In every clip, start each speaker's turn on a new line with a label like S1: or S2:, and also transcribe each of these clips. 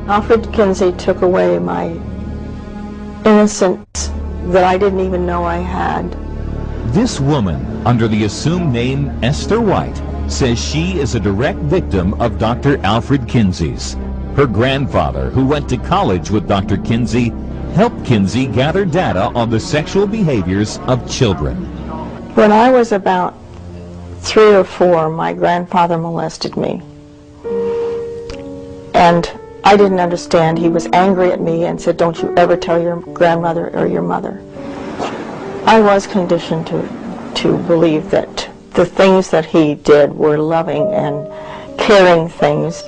S1: Alfred Kinsey took away my innocence that I didn't even know I had.
S2: This woman, under the assumed name Esther White, says she is a direct victim of Dr. Alfred Kinsey's. Her grandfather, who went to college with Dr. Kinsey, helped Kinsey gather data on the sexual behaviors of children.
S1: When I was about 3 or 4, my grandfather molested me. And I didn't understand. He was angry at me and said, "Don't you ever tell your grandmother or your mother." I was conditioned to believe that the things that he did were loving and caring things.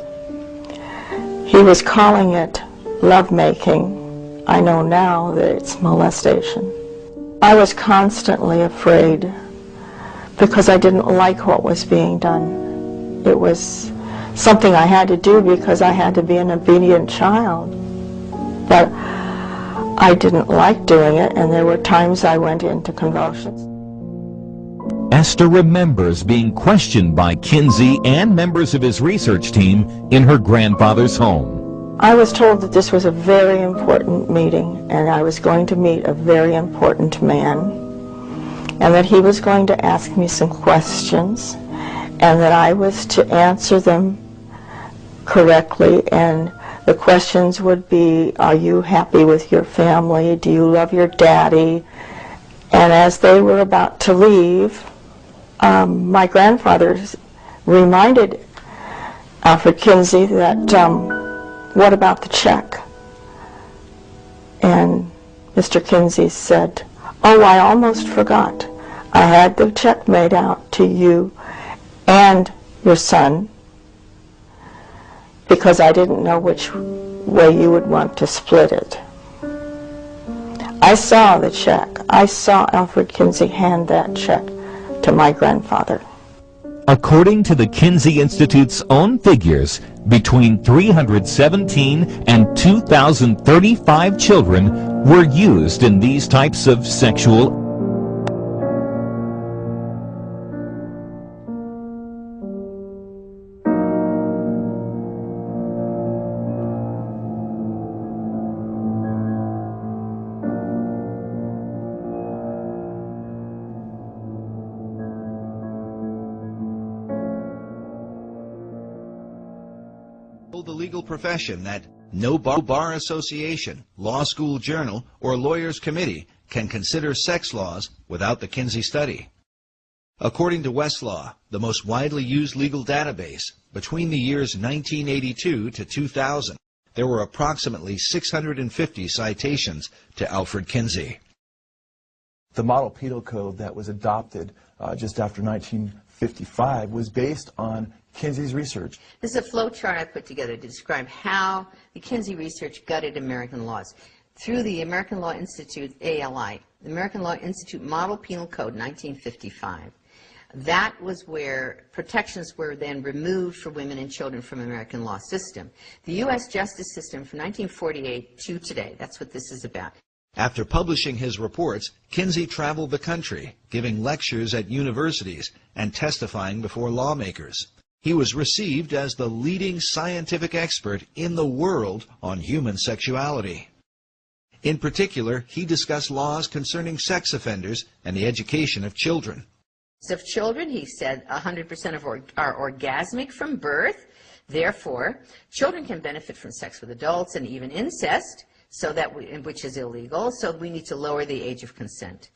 S1: He was calling it lovemaking. I know now that it's molestation. I was constantly afraid because I didn't like what was being done. It was something I had to do because I had to be an obedient child. But I didn't like doing it, and there were times I went into convulsions.
S2: Esther remembers being questioned by Kinsey and members of his research team in her grandfather's home.
S1: I was told that this was a very important meeting, and I was going to meet a very important man, and that he was going to ask me some questions, and that I was to answer them correctly. And the questions would be, are you happy with your family? Do you love your daddy? And as they were about to leave, my grandfather reminded Alfred Kinsey that, what about the check? And Mr. Kinsey said, "Oh, I almost forgot. I had the check made out to you and your son because I didn't know which way you would want to split it." I saw the check. I saw Alfred Kinsey hand that check to my grandfather.
S2: According to the Kinsey Institute's own figures, between 317 and 2,035 children were used in these types of sexual
S3: the legal profession that no bar association, law school journal, or lawyers committee can consider sex laws without the Kinsey study. According to Westlaw, the most widely used legal database, between the years 1982 to 2000, there were approximately 650 citations to Alfred Kinsey.
S4: The model penal code that was adopted just after 1955 was based on Kinsey's research.
S5: This is a flow chart I put together to describe how the Kinsey research gutted American laws. Through the American Law Institute, ALI, the American Law Institute Model Penal Code, 1955. That was where protections were then removed for women and children from the American law system. The U.S. justice system from 1948 to today, that's what this is about.
S3: After publishing his reports, Kinsey traveled the country, giving lectures at universities and testifying before lawmakers. He was received as the leading scientific expert in the world on human sexuality. In particular, he discussed laws concerning sex offenders and the education of children.
S5: Of children, he said 100% are orgasmic from birth. Therefore, children can benefit from sex with adults and even incest, which is illegal, so we need to lower the age of consent.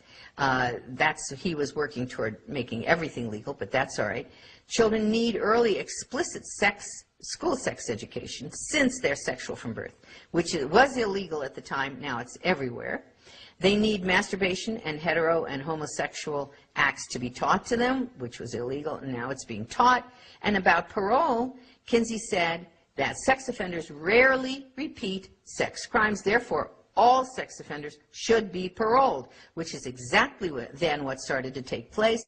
S5: He was working toward making everything legal, but that's all right. Children need early explicit school sex education since they're sexual from birth, which was illegal at the time. Now it's everywhere. They need masturbation and hetero and homosexual acts to be taught to them, which was illegal, and now it's being taught. And about parole, Kinsey said that sex offenders rarely repeat sex crimes. Therefore, all sex offenders should be paroled, which is exactly what started to take place.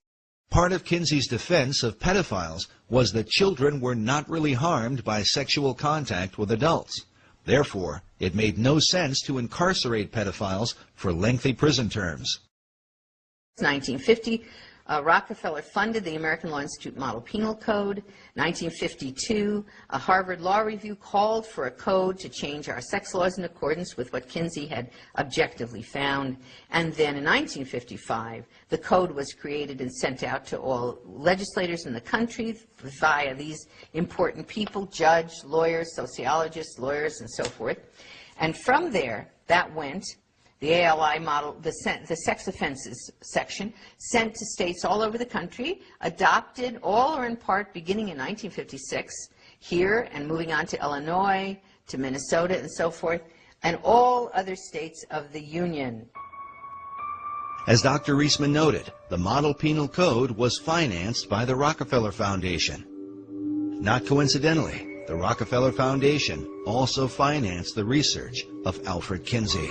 S3: Part of Kinsey's defense of pedophiles was that children were not really harmed by sexual contact with adults. Therefore, it made no sense to incarcerate pedophiles for lengthy prison terms.
S5: 1950, Rockefeller funded the American Law Institute Model Penal Code. 1952, a Harvard Law Review called for a code to change our sex laws in accordance with what Kinsey had objectively found. And then in 1955, the code was created and sent out to all legislators in the country via these important people, judges, lawyers, sociologists, lawyers, and so forth. And from there, that went, the ALI model, the sex offenses section, sent to states all over the country, adopted all or in part beginning in 1956 here and moving on to Illinois, to Minnesota and so forth, and all other states of the Union.
S3: As Dr. Reisman noted, the Model Penal Code was financed by the Rockefeller Foundation. Not coincidentally, the Rockefeller Foundation also financed the research of Alfred Kinsey.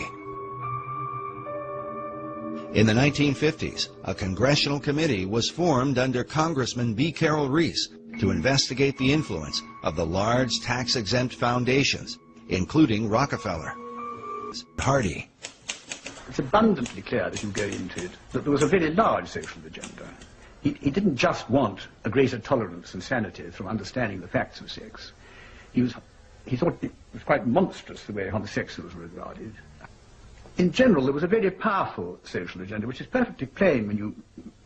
S3: In the 1950s, a congressional committee was formed under Congressman B. Carroll Reese to investigate the influence of the large tax-exempt foundations, including Rockefeller's Hardy.
S6: It's abundantly clear as you go into it that there was a very large social agenda. He didn't just want a greater tolerance and sanity from understanding the facts of sex. He thought it was quite monstrous the way homosexuals were regarded. In general, there was a very powerful social agenda, which is perfectly plain when you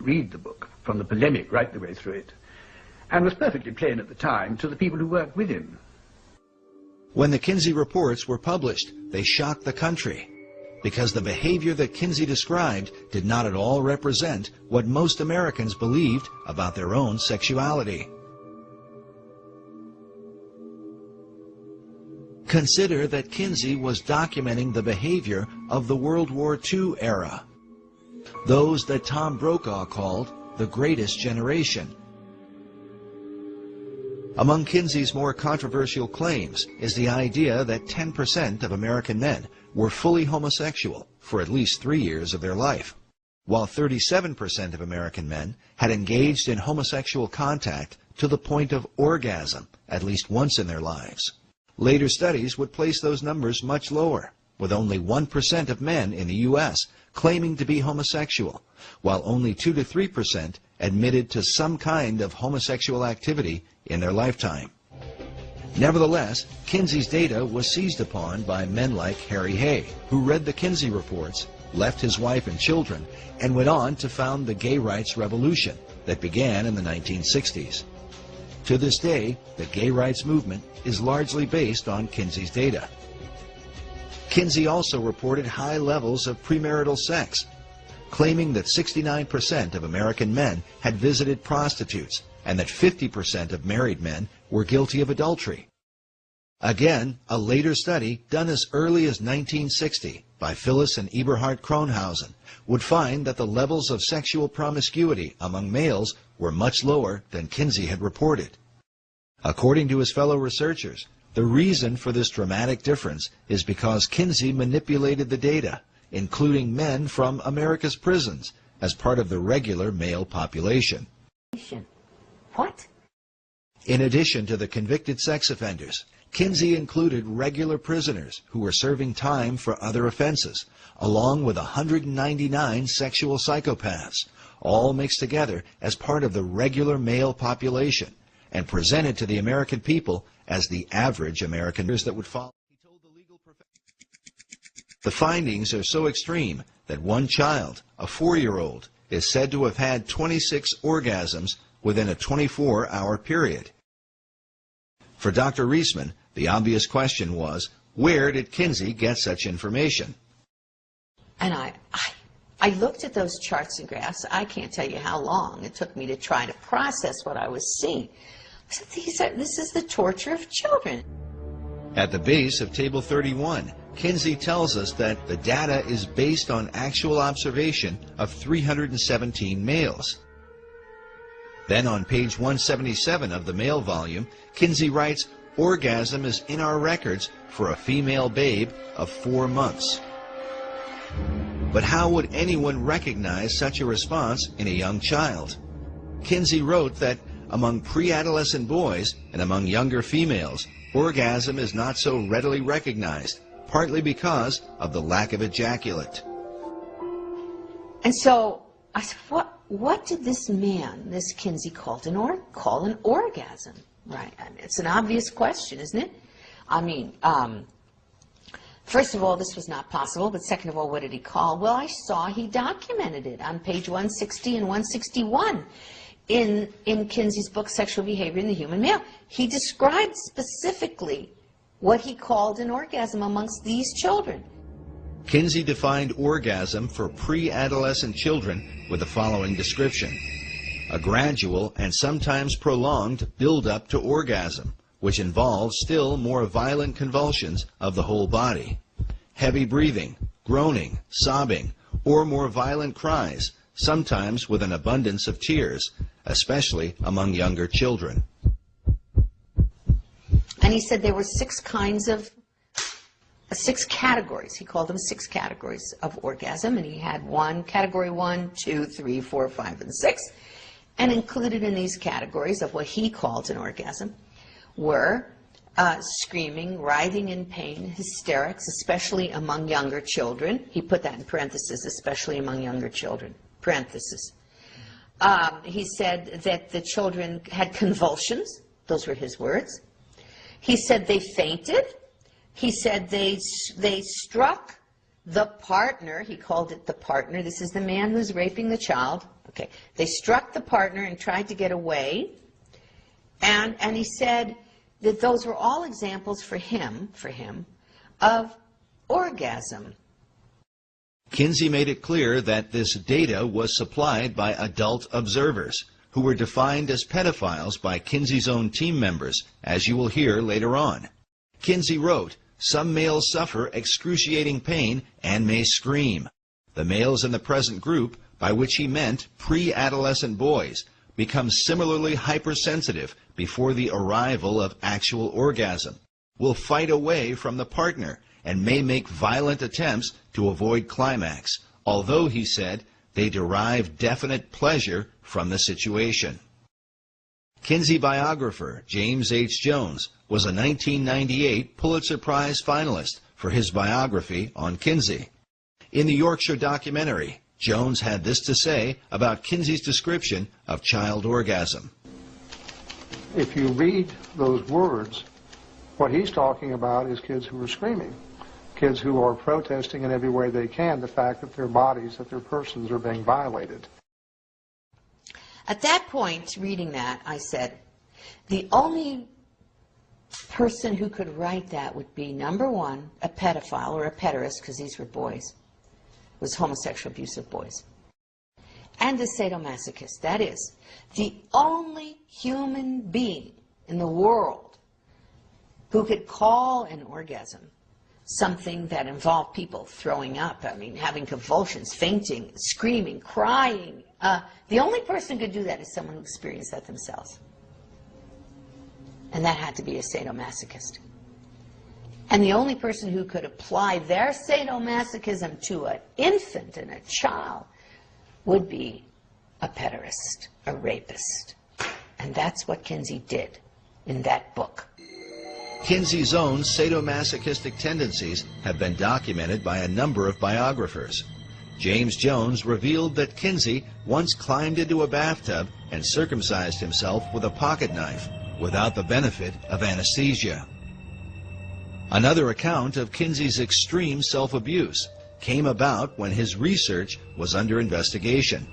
S6: read the book, from the polemic right the way through it, and was perfectly plain at the time to the people who worked with him.
S3: When the Kinsey reports were published, they shocked the country, because the behavior that Kinsey described did not at all represent what most Americans believed about their own sexuality. Consider that Kinsey was documenting the behavior of the World War II era, those that Tom Brokaw called the greatest generation. Among Kinsey's more controversial claims is the idea that 10% of American men were fully homosexual for at least 3 years of their life, while 37% of American men had engaged in homosexual contact to the point of orgasm at least once in their lives. Later studies would place those numbers much lower, with only 1% of men in the U.S. claiming to be homosexual, while only 2 to 3% admitted to some kind of homosexual activity in their lifetime. Nevertheless, Kinsey's data was seized upon by men like Harry Hay, who read the Kinsey reports, left his wife and children, and went on to found the gay rights revolution that began in the 1960s. To this day, the gay rights movement is largely based on Kinsey's data. Kinsey also reported high levels of premarital sex, claiming that 69% of American men had visited prostitutes and that 50% of married men were guilty of adultery. Again, a later study done as early as 1960 by Phyllis and Eberhard Kronhausen would find that the levels of sexual promiscuity among males were much lower than Kinsey had reported. According to his fellow researchers, the reason for this dramatic difference is because Kinsey manipulated the data, including men from America's prisons, as part of the regular male population.
S5: What?
S3: In addition to the convicted sex offenders, Kinsey included regular prisoners who were serving time for other offenses, along with 199 sexual psychopaths, all mixed together as part of the regular male population, and presented to the American people as the average Americans that would follow. The findings are so extreme that one child, a 4-year-old, is said to have had 26 orgasms within a 24-hour period. For Dr. Reisman, the obvious question was, where did Kinsey get such information?
S5: And I looked at those charts and graphs. I can't tell you how long it took me to try to process what I was seeing. I said, this is the torture of children.
S3: At the base of Table 31, Kinsey tells us that the data is based on actual observation of 317 males. Then on page 177 of the male volume, Kinsey writes, orgasm is in our records for a female babe of 4 months. But how would anyone recognize such a response in a young child? Kinsey wrote that among pre-adolescent boys and among younger females, orgasm is not so readily recognized, partly because of the lack of ejaculate.
S5: And so I said, what did this man, this Kinsey, call an orgasm? Right. I mean, it's an obvious question, isn't it? I mean, first of all, this was not possible, but second of all, what did he call? Well, I saw he documented it on page 160 and 161 in Kinsey's book, Sexual Behavior in the Human Male. He described specifically what he called an orgasm amongst these children.
S3: Kinsey defined orgasm for pre-adolescent children with the following description: a gradual and sometimes prolonged build-up to orgasm, which involves still more violent convulsions of the whole body, heavy breathing, groaning, sobbing, or more violent cries, sometimes with an abundance of tears, especially among younger children.
S5: And he said there were six categories. He called them 6 categories of orgasm, and he had category 1, 2, 3, 4, 5, and 6. And included in these categories of what he called an orgasm were screaming, writhing in pain, hysterics, especially among younger children. He put that in parentheses, especially among younger children, parentheses. He said that the children had convulsions. Those were his words. He said they fainted. He said they struck the partner. He called it the partner. This is the man who's raping the child. Okay. They struck the partner and tried to get away. And he said that those were all examples for him, of orgasm.
S3: Kinsey made it clear that this data was supplied by adult observers, who were defined as pedophiles by Kinsey's own team members, as you will hear later on. Kinsey wrote, "Some males suffer excruciating pain and may scream. The males in the present group, by which he meant pre-adolescent boys, become similarly hypersensitive before the arrival of actual orgasm, will fight away from the partner, and may make violent attempts to avoid climax, although," he said, "they derive definite pleasure from the situation." Kinsey biographer James H. Jones was a 1998 Pulitzer Prize finalist for his biography on Kinsey. In the Yorkshire documentary, Jones had this to say about Kinsey's description of child orgasm.
S7: If you read those words, what he's talking about is kids who are screaming, kids who are protesting in every way they can the fact that their bodies, that their persons are being violated.
S5: At that point, reading that, I said, the only person who could write that would be, number one, a pedophile or a pederast, because these were boys. It was homosexual abuse of boys. And a sadomasochist. That is, the only human being in the world who could call an orgasm something that involved people throwing up, I mean, having convulsions, fainting, screaming, crying. The only person who could do that is someone who experienced that themselves. And that had to be a sadomasochist. And the only person who could apply their sadomasochism to an infant and a child would be a pederast, a rapist. And that's what Kinsey did in that book.
S3: Kinsey's own sadomasochistic tendencies have been documented by a number of biographers. James Jones revealed that Kinsey once climbed into a bathtub and circumcised himself with a pocket knife without the benefit of anesthesia. Another account of Kinsey's extreme self-abuse came about when his research was under investigation.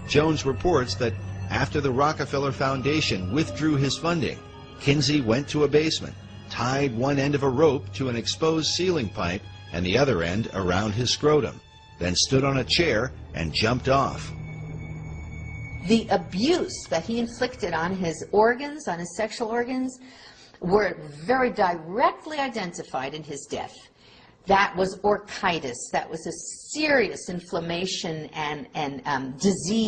S3: Jones reports that after the Rockefeller Foundation withdrew his funding, Kinsey went to a basement, tied one end of a rope to an exposed ceiling pipe and the other end around his scrotum, then stood on a chair and jumped off.
S5: The abuse that he inflicted on his organs, on his sexual organs, were very directly identified in his death. That was orchitis. That was a serious inflammation and disease